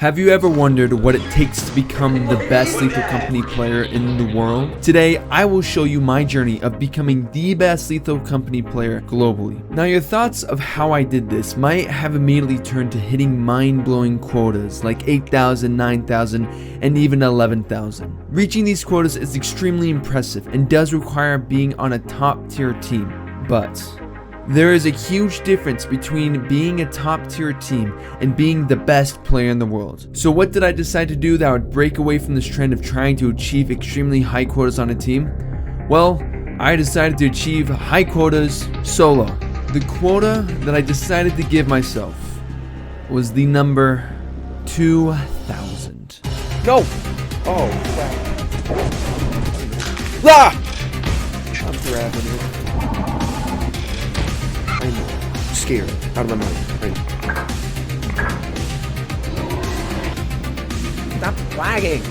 Have you ever wondered what it takes to become the best Lethal Company player in the world? Today, I will show you my journey of becoming the best Lethal Company player globally. Now, your thoughts of how I did this might have immediately turned to hitting mind-blowing quotas like 8,000, 9,000, and even 11,000. Reaching these quotas is extremely impressive and does require being on a top-tier team, but there is a huge difference between being a top-tier team and being the best player in the world. So what did I decide to do that would break away from this trend of trying to achieve extremely high quotas on a team? Well, I decided to achieve high quotas solo. The quota that I decided to give myself was the number 2,000. No! Oh, crap. Ah! I'm grabbing it. I'm scared. Out of my mind. Stop lagging!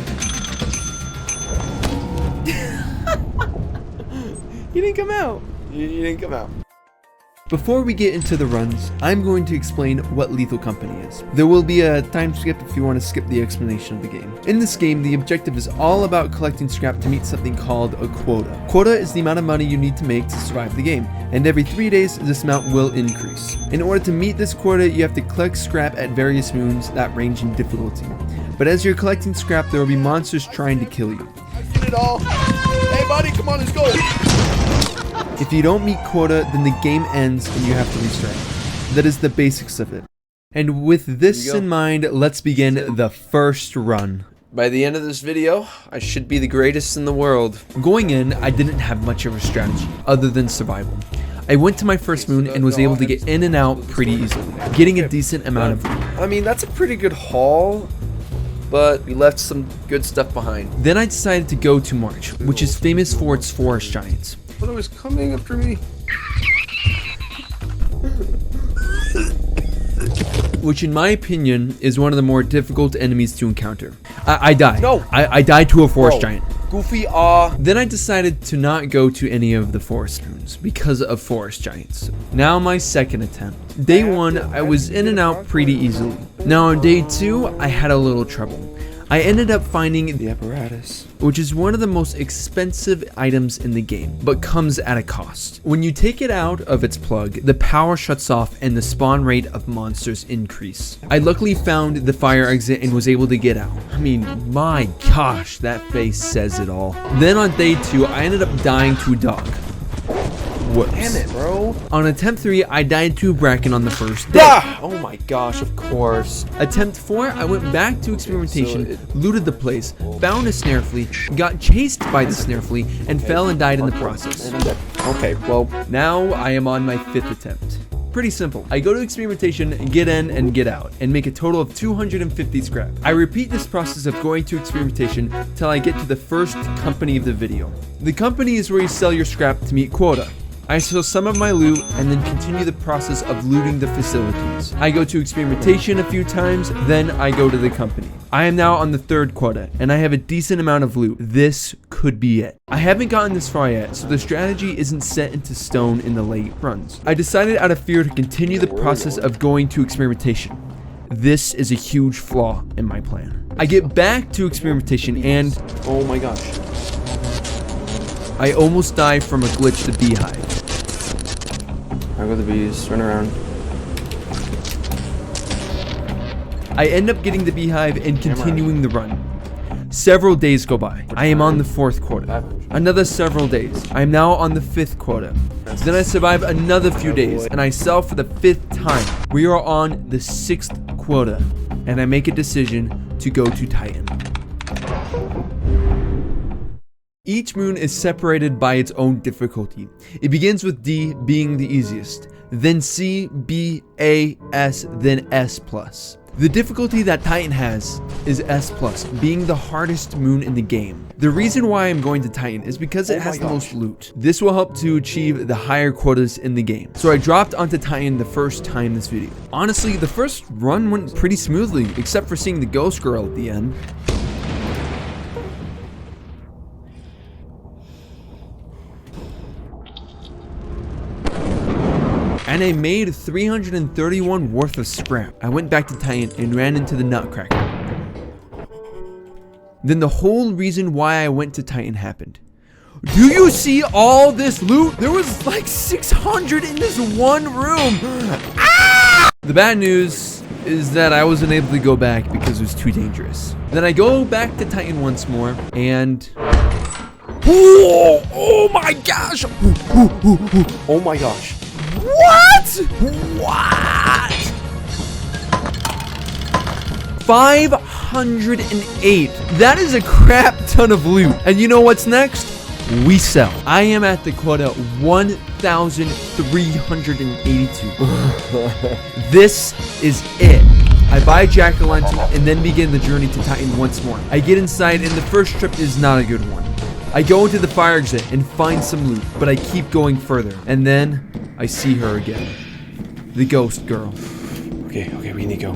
You didn't come out. You didn't come out. Before we get into the runs, I'm going to explain what Lethal Company is. There will be a time skip if you want to skip the explanation of the game. In this game, the objective is all about collecting scrap to meet something called a quota. Quota is the amount of money you need to make to survive the game, and every 3 days this amount will increase. In order to meet this quota, you have to collect scrap at various moons that range in difficulty. But as you're collecting scrap, there will be monsters trying to kill you. I did it all! Hey buddy, come on, let's go! If you don't meet quota, then the game ends and you have to restart. That is the basics of it. And with this in mind, let's begin the first run. By the end of this video, I should be the greatest in the world. Going in, I didn't have much of a strategy, other than survival. I went to my first moon and was able to get in and out pretty easily, getting a decent amount of loot. I mean, that's a pretty good haul, but we left some good stuff behind. Then I decided to go to March, which is famous for its forest giants. What was coming after me? Which in my opinion is one of the more difficult enemies to encounter. I died. No! I died to a forest giant. Goofy, Then I decided to not go to any of the forest moons because of forest giants. Now my second attempt. Day 1, I was in and out pretty easily. Now on day 2, I had a little trouble. I ended up finding the apparatus, which is one of the most expensive items in the game, but comes at a cost. When you take it out of its plug, the power shuts off and the spawn rate of monsters increase. I luckily found the fire exit and was able to get out. I mean, my gosh, that face says it all. Then on day 2, I ended up dying to a dog. Whoops. Damn it, bro. On attempt 3, I died to a bracken on the first day. Ah! Oh my gosh, of course. Attempt 4, I went back to experimentation, looted the place, found a snare flea, got chased by the snare flea, and fell and died in the process. Okay, well, now I am on my 5th attempt. Pretty simple. I go to experimentation, get in and get out, and make a total of 250 scrap. I repeat this process of going to experimentation till I get to the first company of the video. The company is where you sell your scrap to meet quota. I sell some of my loot and then continue the process of looting the facilities. I go to experimentation a few times, then I go to the company. I am now on the 3rd quota and I have a decent amount of loot. This could be it. I haven't gotten this far yet, so the strategy isn't set into stone in the late runs. I decided out of fear to continue the process of going to experimentation. This is a huge flaw in my plan. I get back to experimentation and oh my gosh, I almost die from a glitched beehive. I go to the bees, run around. I end up getting the beehive and continuing the run. Several days go by. I am on the 4th quota. Another several days. I am now on the 5th quota. Then I survive another few days and I sell for the 5th time. We are on the 6th quota and I make a decision to go to Titan. Each moon is separated by its own difficulty. It begins with D being the easiest, then C, B, A, S, then S+. The difficulty that Titan has is S+, being the hardest moon in the game. The reason why I'm going to Titan is because it has the most loot. This will help to achieve the higher quotas in the game. So I dropped onto Titan the first time this video. Honestly, the first run went pretty smoothly, except for seeing the ghost girl at the end. and I made 331 worth of scrap. I went back to Titan and ran into the Nutcracker. Then the whole reason why I went to Titan happened. Do you see all this loot? There was like 600 in this one room. Ah! The bad news is that I wasn't able to go back because it was too dangerous. Then I go back to Titan once more and... Oh my gosh! Oh my gosh. What? What? 508. That is a crap ton of loot. And you know what's next? We sell. I am at the quota 1,382. This is it. I buy Jack-o'-lantern and then begin the journey to Titan once more. I get inside and the first trip is not a good one. I go into the fire exit and find some loot, but I keep going further. And then I see her again. The ghost girl. Okay, we need to go.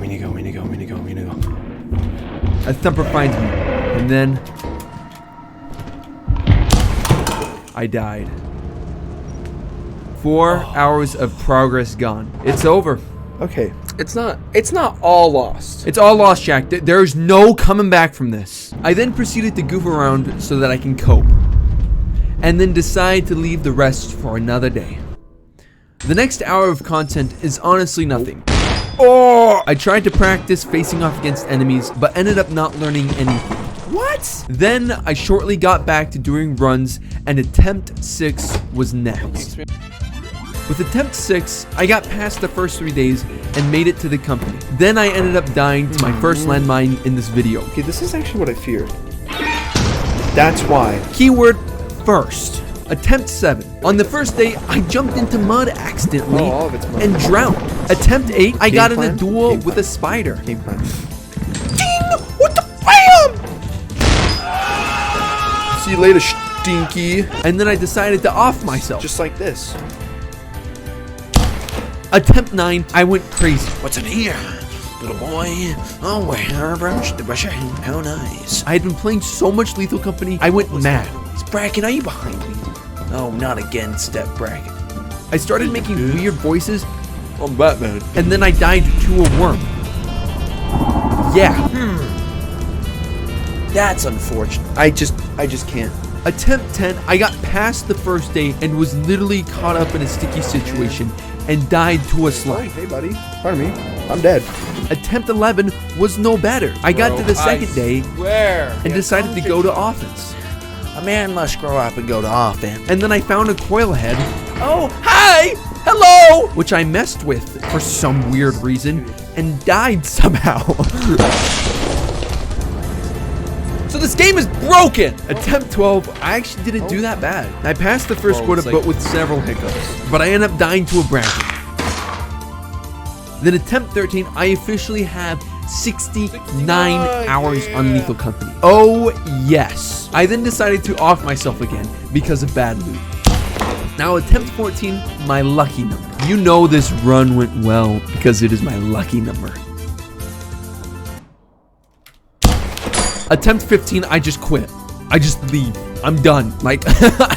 A thumper finds me, and then I died. 4 hours of progress gone. It's over. Okay, it's not all lost. It's all lost, Jack. There's no coming back from this. I then proceeded to goof around so that I can cope, and then decide to leave the rest for another day. The next hour of content is honestly nothing. Oh! I tried to practice facing off against enemies, but ended up not learning anything. What? Then I shortly got back to doing runs, and attempt 6 was next. With attempt 6, I got past the first 3 days and made it to the company. Then I ended up dying to my first landmine in this video. Okay, this is actually what I feared. That's why. Keyword first. Attempt 7. On the first day, I jumped into mud accidentally all of it's mud. and drowned. Attempt 8, I got in a plan? duel Game with plan. a spider. Game plan. Ding! What the bam? See you later, stinky. And then I decided to off myself. Just like this. Attempt 9, I went crazy. What's in here? Little boy? Oh, where brush to brush your hair. How nice. I had been playing so much Lethal Company, I went mad. Bracken, are you behind me? Oh, not again, Step Bracken. I started making weird voices, I'm Batman. and then I died to a worm. Yeah. That's unfortunate. I just can't. Attempt 10, I got past the first day and was literally caught up in a sticky situation and died to a slime. Hey, buddy. Pardon me. I'm dead. Attempt 11 was no better. I got to the second day and decided to go to offense. A man must grow up and go to offense. And then I found a coil head. Oh, hi! Hello! Which I messed with for some weird reason and died somehow. So this game is broken! Attempt 12, I actually didn't do that bad. I passed the first quota, but with several hiccups. But I ended up dying to a bracket. Then attempt 13, I officially have 69 hours on Lethal Company. Oh yes. I then decided to off myself again because of bad loot. Now attempt 14, my lucky number. You know this run went well because it is my lucky number. Attempt 15, I just quit. I just leave. I'm done. Like,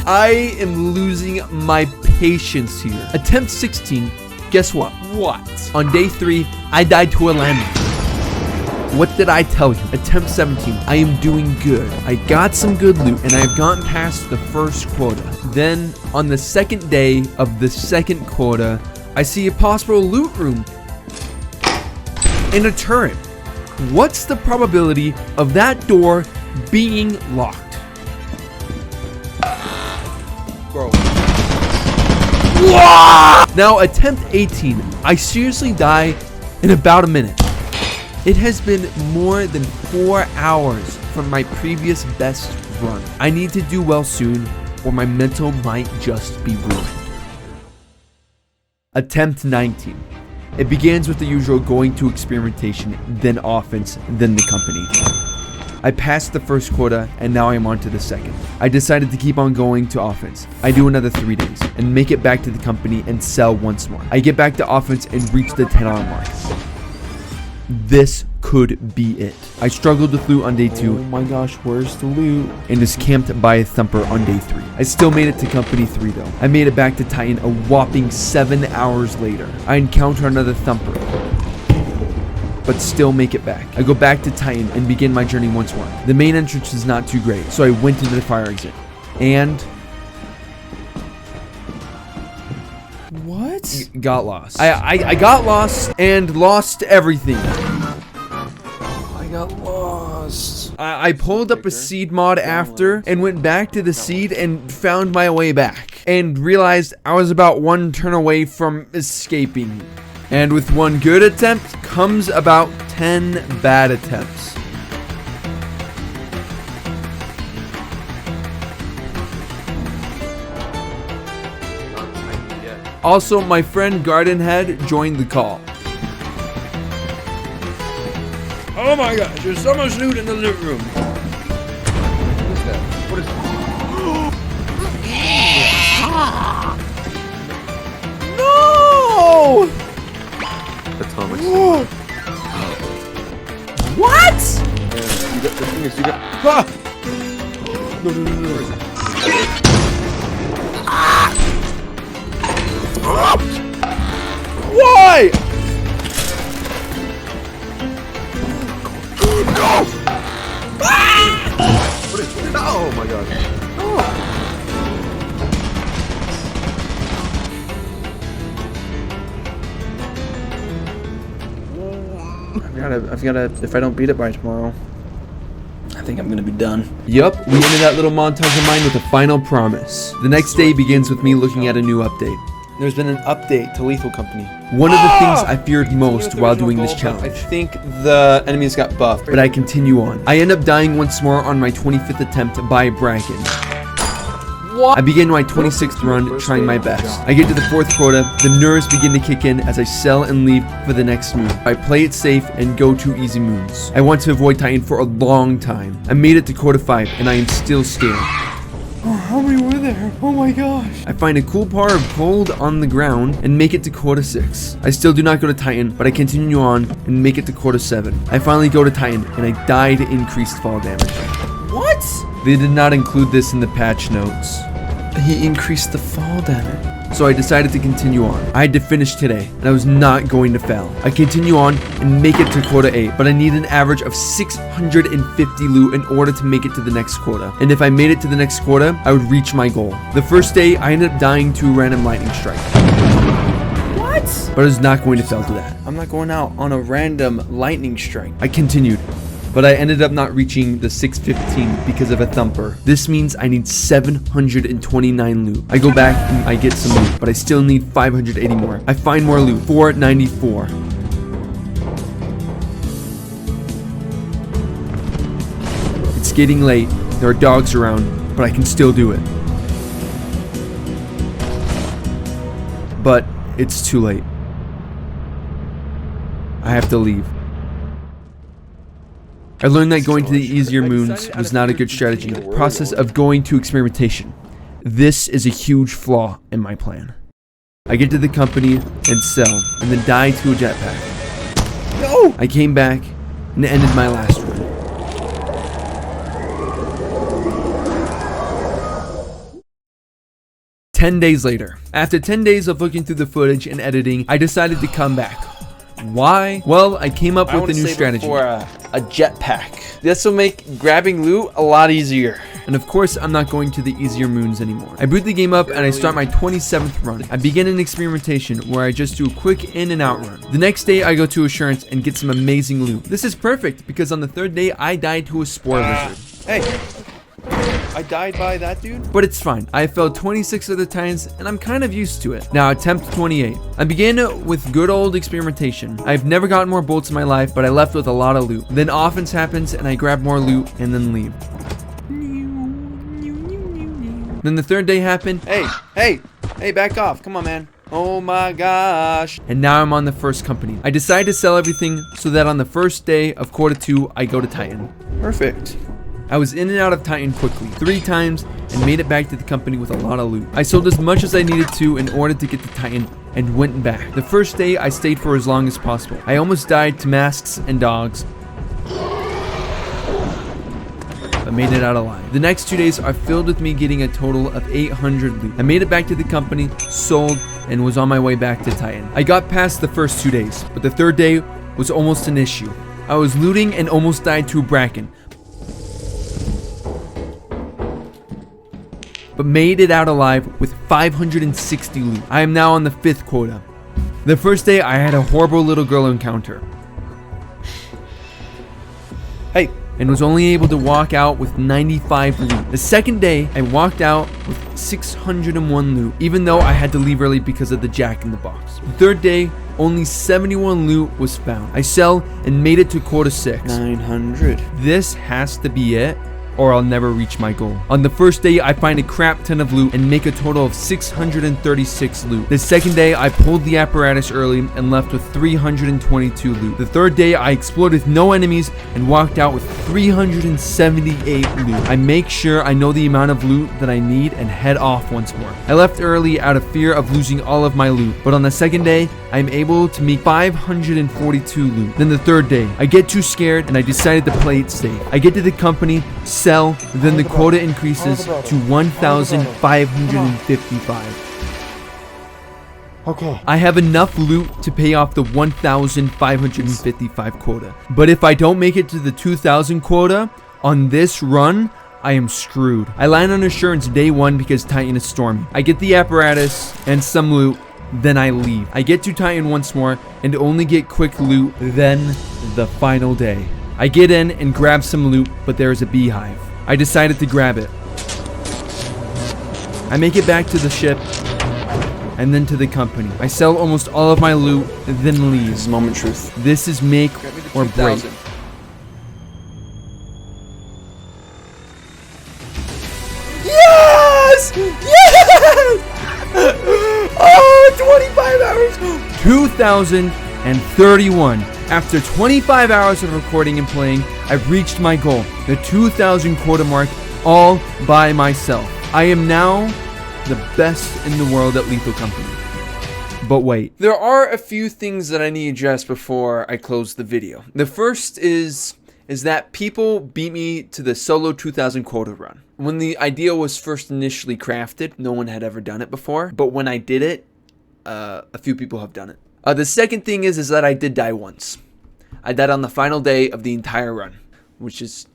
I am losing my patience here. Attempt 16, guess what? What? On day 3, I died to a landmine. What did I tell you? Attempt 17, I am doing good. I got some good loot and I've gotten past the first quota. Then, on the second day of the second quota, I see a possible loot room and a turret. What's the probability of that door being locked? Bro. Now, attempt 18, I seriously die in about a minute. It has been more than 4 hours from my previous best run. I need to do well soon, or my mental might just be ruined. Attempt 19. It begins with the usual going to experimentation, then offense, then the company. I passed the first quota, and now I am on to the second. I decided to keep on going to offense. I do another 3 days, and make it back to the company and sell once more. I get back to offense and reach the 10-hour mark. This could be it. I struggled with loot on day 2. Oh my gosh, where's the loot? And is camped by a thumper on day 3. I still made it to company 3 though. I made it back to Titan a whopping 7 hours later. I encounter another thumper. but still make it back. I go back to Titan and begin my journey once more. The main entrance is not too great, so I went into the fire exit. And what? Got lost. I got lost and lost everything. I got lost. I pulled up a seed mod after and went back to the seed and found my way back and realized I was about one turn away from escaping. And with one good attempt comes about 10 bad attempts. Also, my friend Gardenhead joined the call. Oh my gosh, there's so much loot in the loot room. What is that? What is that? No! Atomic. What? The thing is, you got. Ah! No. Why? No! What is that? Oh my god. I've gotta, if I don't beat it by tomorrow, I think I'm gonna be done. Yup, we ended that little montage of mine with a final promise. The next day begins with me looking at a new update. There's been an update to Lethal Company. One of the things I feared most while doing this I challenge. think the enemies got buffed. But I continue on. I end up dying once more on my 25th attempt by Bracken. What? I begin my 26th run trying my best. I get to the 4th quota, the nerves begin to kick in as I sell and leave for the next moon. I play it safe and go to easy moons. I want to avoid Titan for a long time. I made it to quota 5 and I am still scared. Oh, how many were there? Oh my gosh. I find a cool par of gold on the ground and make it to quota 6. I still do not go to Titan, but I continue on and make it to quota 7. I finally go to Titan and I die to increased fall damage. What? They did not include this in the patch notes. He increased the fall damage. So I decided to continue on. I had to finish today, and I was not going to fail. I continue on and make it to quota 8, but I need an average of 650 loot in order to make it to the next quota. And if I made it to the next quota, I would reach my goal. The first day, I ended up dying to a random lightning strike. What? But I was not going to fail to that. I'm not going out on a random lightning strike. I continued, but I ended up not reaching the 615 because of a thumper. This means I need 729 loot. I go back and I get some loot, but I still need 580 more. I find more loot, 494. It's getting late, there are dogs around, but I can still do it. But it's too late. I have to leave. I learned that going to the easier moons was not a good strategy. The process of going to experimentation. This is a huge flaw in my plan. I get to the company and sell, and then die to a jetpack. No! I came back and ended my last run. "10 days later. After 10 days of looking through the footage and editing, I decided to come back. Why? Well, I came up with a new strategy. For a jetpack. This will make grabbing loot a lot easier. And of course, I'm not going to the easier moons anymore. I boot the game up and I start my 27th run. I begin an experimentation where I just do a quick in and out run. The next day, I go to Assurance and get some amazing loot. This is perfect because on the 3rd day, I died to a spore lizard. Hey, I died by that dude? But it's fine. I failed 26 other times and I'm kind of used to it. Now attempt 28. I begin with good old experimentation. I've never gotten more bolts in my life, but I left with a lot of loot. Then offense happens and I grab more loot and then leave. Then the 3rd day happened. Hey, back off. Come on, man. Oh my gosh. And now I'm on the first company. I decide to sell everything so that on the 1st day of quota 2, I go to Titan. Perfect. I was in and out of Titan quickly, 3 times, and made it back to the company with a lot of loot. I sold as much as I needed to in order to get to Titan and went back. The first day, I stayed for as long as possible. I almost died to masks and dogs, but made it out alive. The next 2 days are filled with me getting a total of 800 loot. I made it back to the company, sold, and was on my way back to Titan. I got past the first 2 days, but the 3rd day was almost an issue. I was looting and almost died to a bracken, but made it out alive with 560 loot. I am now on the 5th quota. The first day I had a horrible little girl encounter. Hey. And was only able to walk out with 95 loot. The second day, I walked out with 601 loot, even though I had to leave early because of the Jack in the Box. The third day, only 71 loot was found. I sell and made it to quota 6. 900. This has to be it, or I'll never reach my goal. On the first day, I find a crap ton of loot and make a total of 636 loot. The second day, I pulled the apparatus early and left with 322 loot. The third day, I explored with no enemies and walked out with 378 loot. I make sure I know the amount of loot that I need and head off once more. I left early out of fear of losing all of my loot, but on the second day, I am able to make 542 loot. Then the third day, I get too scared and I decided to play it safe. I get to the company, sell, then the quota increases to 1,555. Okay. I have enough loot to pay off the 1,555 quota. But if I don't make it to the 2,000 quota on this run, I am screwed. I land on assurance day 1 because Titan is stormy. I get the apparatus and some loot, then I leave. I get to Titan once more and only get quick loot, then the final day. I get in and grab some loot, but there is a beehive. I decided to grab it. I make it back to the ship and then to the company. I sell almost all of my loot, then leave. This is moment truth. This is make or break. Yes! Yes! Oh, 25 hours! 2,031. After 25 hours of recording and playing, I've reached my goal, the 2,000 quota mark, all by myself. I am now the best in the world at Lethal Company. But wait, there are a few things that I need to address before I close the video. The first is that people beat me to the solo 2,000 quota run. When the idea was first initially crafted, no one had ever done it before. But when I did it, a few people have done it. The second thing is that I did die once. I died on the final day of the entire run, which is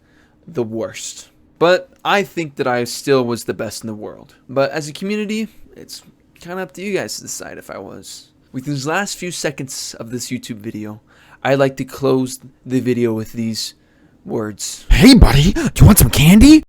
the worst. But I think that I still was the best in the world. But as a community, it's kind of up to you guys to decide if I was. With these last few seconds of this YouTube video, I'd like to close the video with these words. Hey, buddy, do you want some candy?